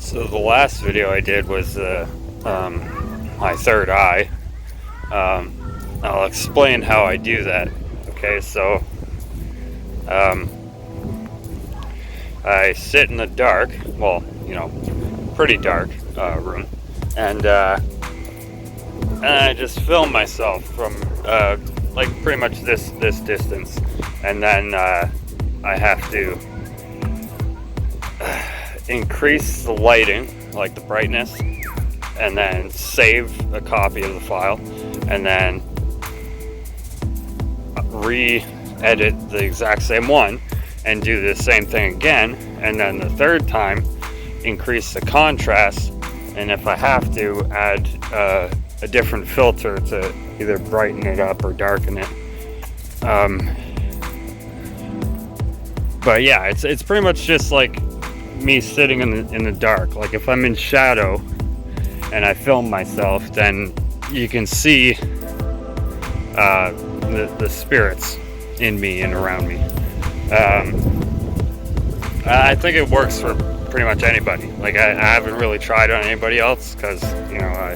So the last video I did was my third eye. I'll explain how I do that. Okay, so I sit in the dark, well, pretty dark room, and I just film myself from like pretty much this distance, and then I have to increase the lighting, like the brightness, and then save a copy of the file, and then re-edit the exact same one and do the same thing again, and then the third time increase the contrast, and if I have to, add a different filter to either brighten it up or darken it. But yeah, it's pretty much just like me sitting in the dark. Like if I'm in shadow and I film myself, then you can see the spirits in me and around me. I think it works for pretty much anybody. Like I haven't really tried on anybody else because I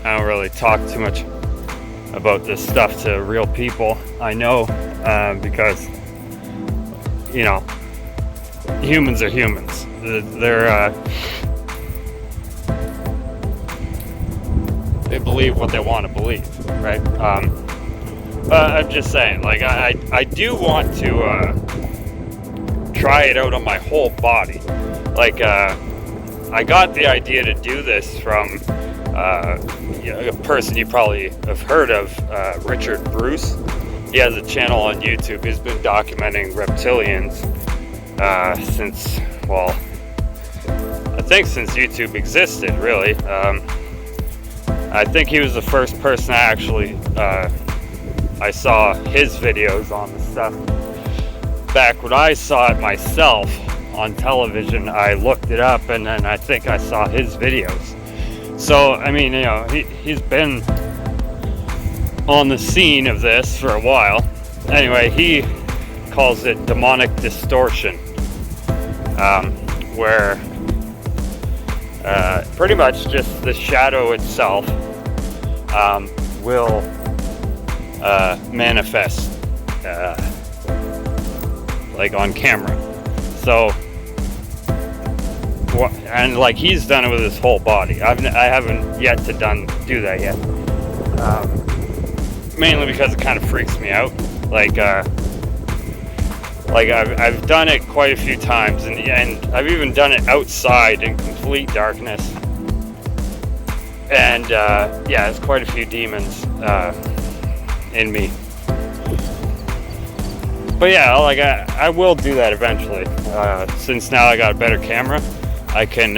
I don't really talk too much about this stuff to real people I know, because humans are humans. They believe what they want to believe, right? But I'm just saying, like I do want to try it out on my whole body. Like I got the idea to do this from a person you probably have heard of, Richard Bruce. He has a channel on YouTube. He's been documenting reptilians since YouTube existed, really. I think he was the first person I saw his videos on the stuff. Back when I saw it myself on television, I looked it up, and then I think I saw his videos. So, I mean, he's been on the scene of this for a while. Anyway, he calls it demonic distortion, where pretty much just the shadow itself will manifest like on camera. So, and like he's done it with his whole body. I haven't yet to do that yet. Mainly because it kind of freaks me out. Like I've done it quite a few times, and I've even done it outside in complete darkness. And yeah, there's quite a few demons in me. But yeah, like I will do that eventually. Since now I got a better camera, I can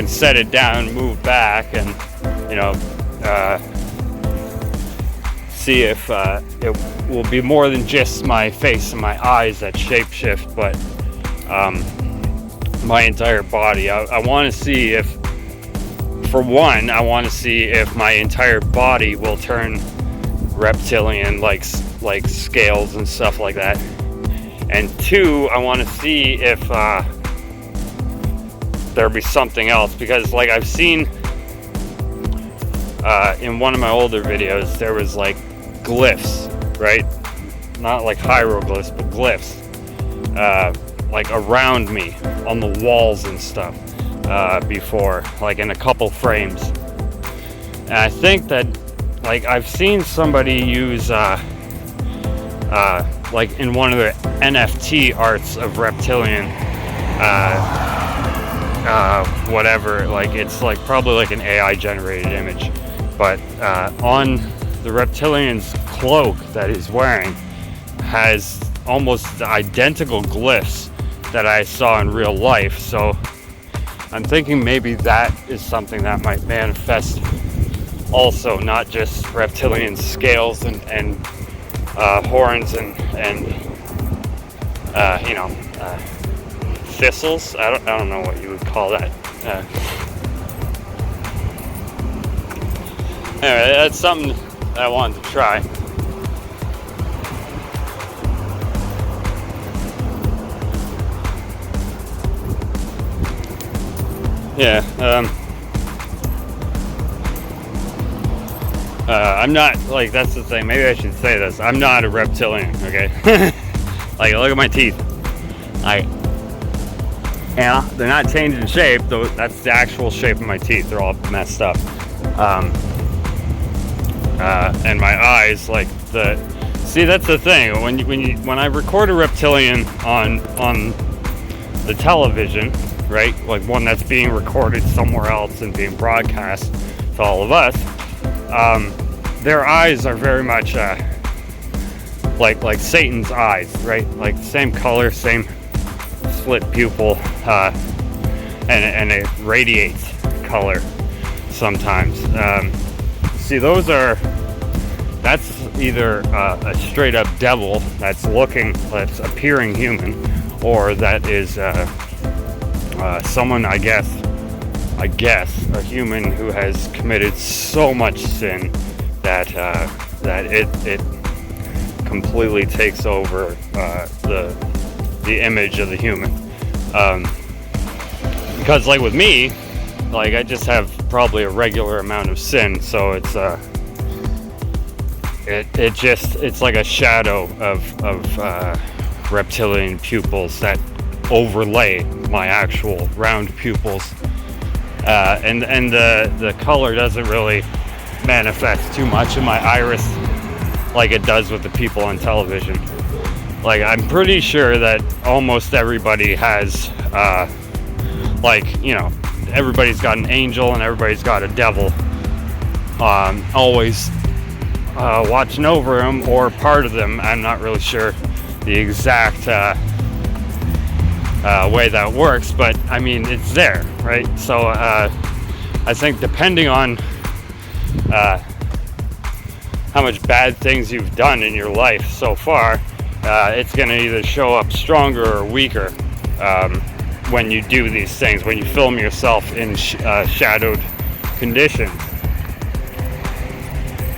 set it down, move back, and see if it will be more than just my face and my eyes that shapeshift, but my entire body. I want to see if, for one, if my entire body will turn reptilian, like scales and stuff like that. And two, I want to see if there'll be something else, because like I've seen in one of my older videos, there was like glyphs, right? Not like hieroglyphs, but glyphs, like around me on the walls and stuff, before, like in a couple frames. And I think that, like, I've seen somebody use like in one of the NFT arts of reptilian, whatever, like it's like probably like an AI generated image, but on the reptilian's cloak that he's wearing has almost identical glyphs that I saw in real life. So I'm thinking maybe that is something that might manifest also, not just reptilian scales and horns and thistles. I don't know what you would call that. Anyway, that's something that I wanted to try. Yeah. I'm not, like, that's the thing. Maybe I should say this. I'm not a reptilian, okay? Like, look at my teeth. Yeah, they're not changing shape, though. That's the actual shape of my teeth. They're all messed up. And my eyes, like, see, that's the thing. When I record a reptilian on the television, right? Like one that's being recorded somewhere else and being broadcast to all of us, their eyes are very much like Satan's eyes, right? Like same color, same slit pupil, and it radiates color sometimes. See, that's either a straight up devil that's appearing human, or that is someone, I guess a human who has committed so much sin that it completely takes over the image of the human. Because like with me, like I just have probably a regular amount of sin, so it's like a shadow of reptilian pupils that overlay my actual round pupils, and the color doesn't really manifest too much in my iris like it does with the people on television. Like I'm pretty sure that almost everybody has everybody's got an angel and everybody's got a devil always watching over them, or part of them. I'm not really sure the exact way that works, but I mean it's there, right? So I think depending on how much bad things you've done in your life so far, it's going to either show up stronger or weaker when you do these things, when you film yourself in shadowed conditions.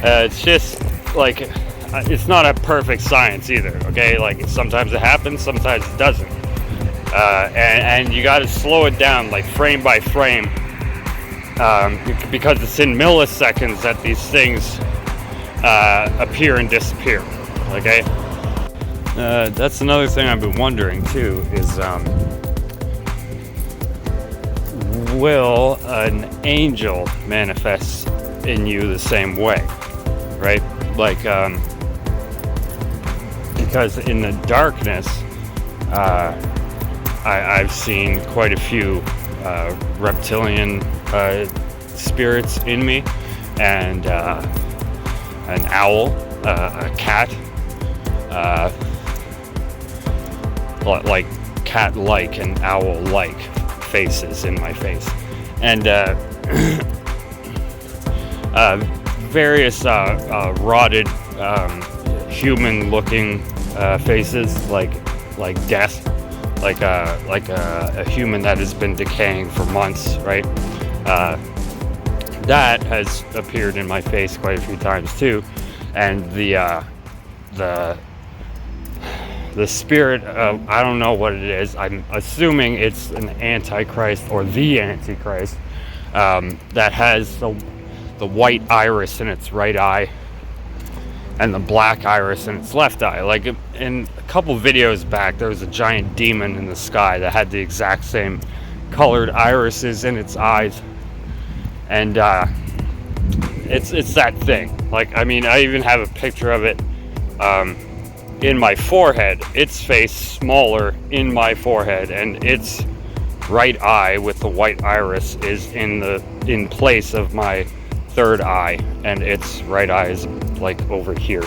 It's just like, it's not a perfect science either, okay? Like sometimes it happens, sometimes it doesn't. And you got to slow it down, like frame by frame, because it's in milliseconds that these things appear and disappear, okay? That's another thing I've been wondering too, is will an angel manifest in you the same way, right? Like, because in the darkness, I've seen quite a few reptilian spirits in me, and an owl, a cat, like cat-like and owl-like faces in my face, and various rotted human-looking faces, like death, like a human that has been decaying for months, right? That has appeared in my face quite a few times too, and the spirit of, I don't know what it is. I'm assuming it's an antichrist or the antichrist that has the white iris in its right eye and the black iris in its left eye. Like in a couple videos back, there was a giant demon in the sky that had the exact same colored irises in its eyes, and it's that thing. Like, I mean, I even have a picture of it in my forehead. Its face smaller in my forehead, and its right eye with the white iris is in place of my third eye, and its right eye is like over here.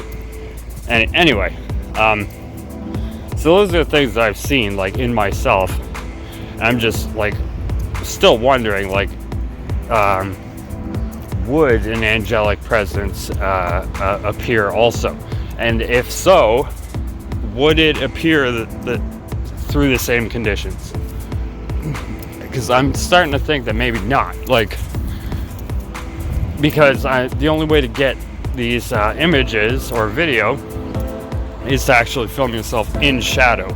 And anyway, so those are the things that I've seen, like, in myself. I'm just like still wondering, like, would an angelic presence appear also, and if so, would it appear through the same conditions? Because I'm starting to think that maybe not, like, because the only way to get these images or video is to actually film yourself in shadow,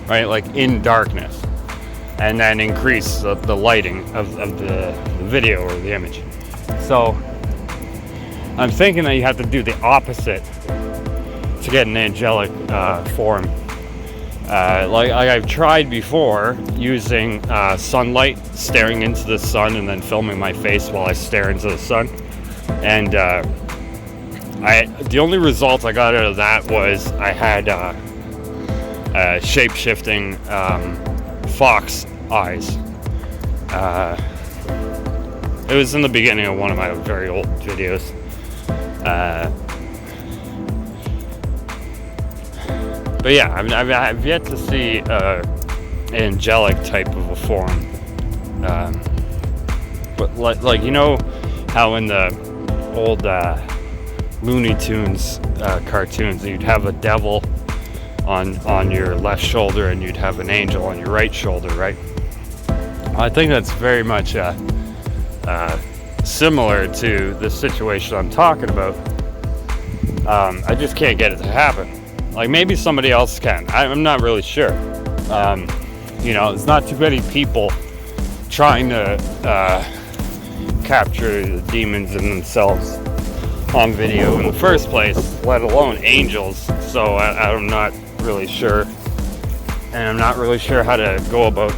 right? Like in darkness. and then increase the lighting of the video or the image. So I'm thinking that you have to do the opposite to get an angelic form. Like I've tried before using sunlight, staring into the sun and then filming my face while I stare into the sun. And the only result I got out of that was I had shape-shifting fox eyes. It was in the beginning of one of my very old videos. But yeah, I've yet to see angelic type of a form. But like you know how in the old Looney Tunes cartoons you'd have a devil on your left shoulder and you'd have an angel on your right shoulder, right? I think that's very much similar to the situation I'm talking about. I just can't get it to happen. Like maybe somebody else can. I'm not really sure. You know, there's not too many people trying to capture the demons in themselves on video in the first place, let alone angels. So I'm not really sure, and I'm not really sure how to go about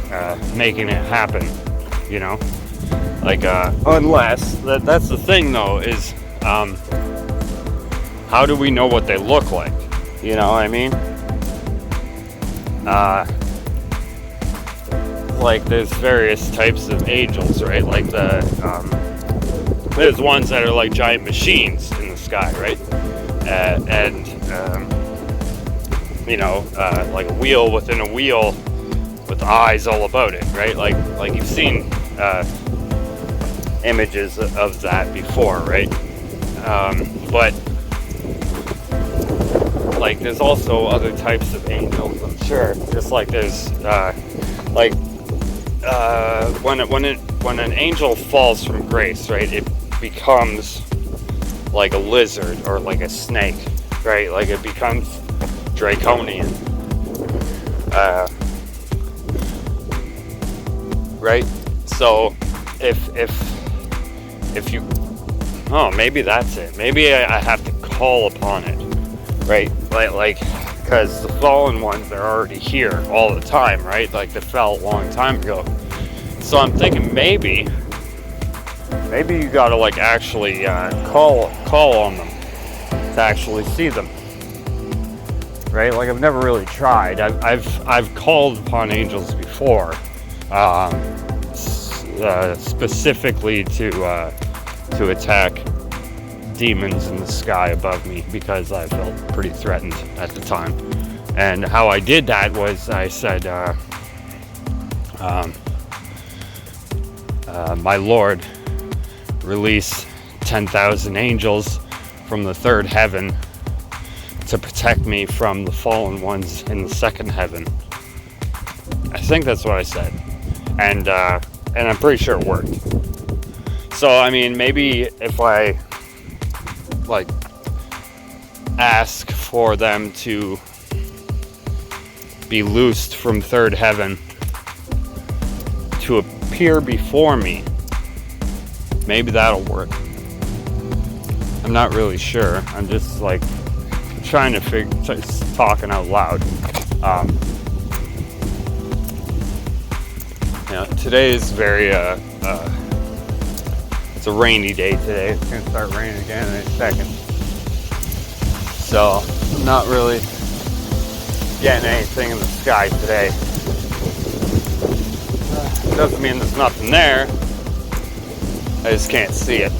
making it happen. You know, like unless that's the thing though is how do we know what they look like? You know what I mean? Like there's various types of angels, right? Like there's ones that are like giant machines in the sky, right? And you know, like a wheel within a wheel with eyes all about it, right? Like you've seen images of that before, right? But like there's also other types of angels, I'm sure. Just like there's when an angel falls from grace, right, it becomes like a lizard or like a snake, right? Like it becomes draconian, right? So if you, oh, maybe that's it. Maybe I have to call upon it, right? Like because the fallen ones, they're already here all the time, right? Like they fell a long time ago. So I'm thinking maybe you gotta like actually call on them to actually see them, right? Like I've never really tried. I've called upon angels before, specifically to attack demons in the sky above me because I felt pretty threatened at the time. And how I did that was I said, my Lord, release 10,000 angels from the third heaven to protect me from the fallen ones in the second heaven. I think that's what I said, and I'm pretty sure it worked. So I mean, maybe if I like ask for them to be loosed from third heaven to appear before me, maybe that'll work. I'm not really sure. I'm just like trying to talking out loud. You know, today is very it's a rainy day today. It's gonna start raining again in a second. So I'm not really getting anything in the sky today. Doesn't mean there's nothing there. I just can't see it.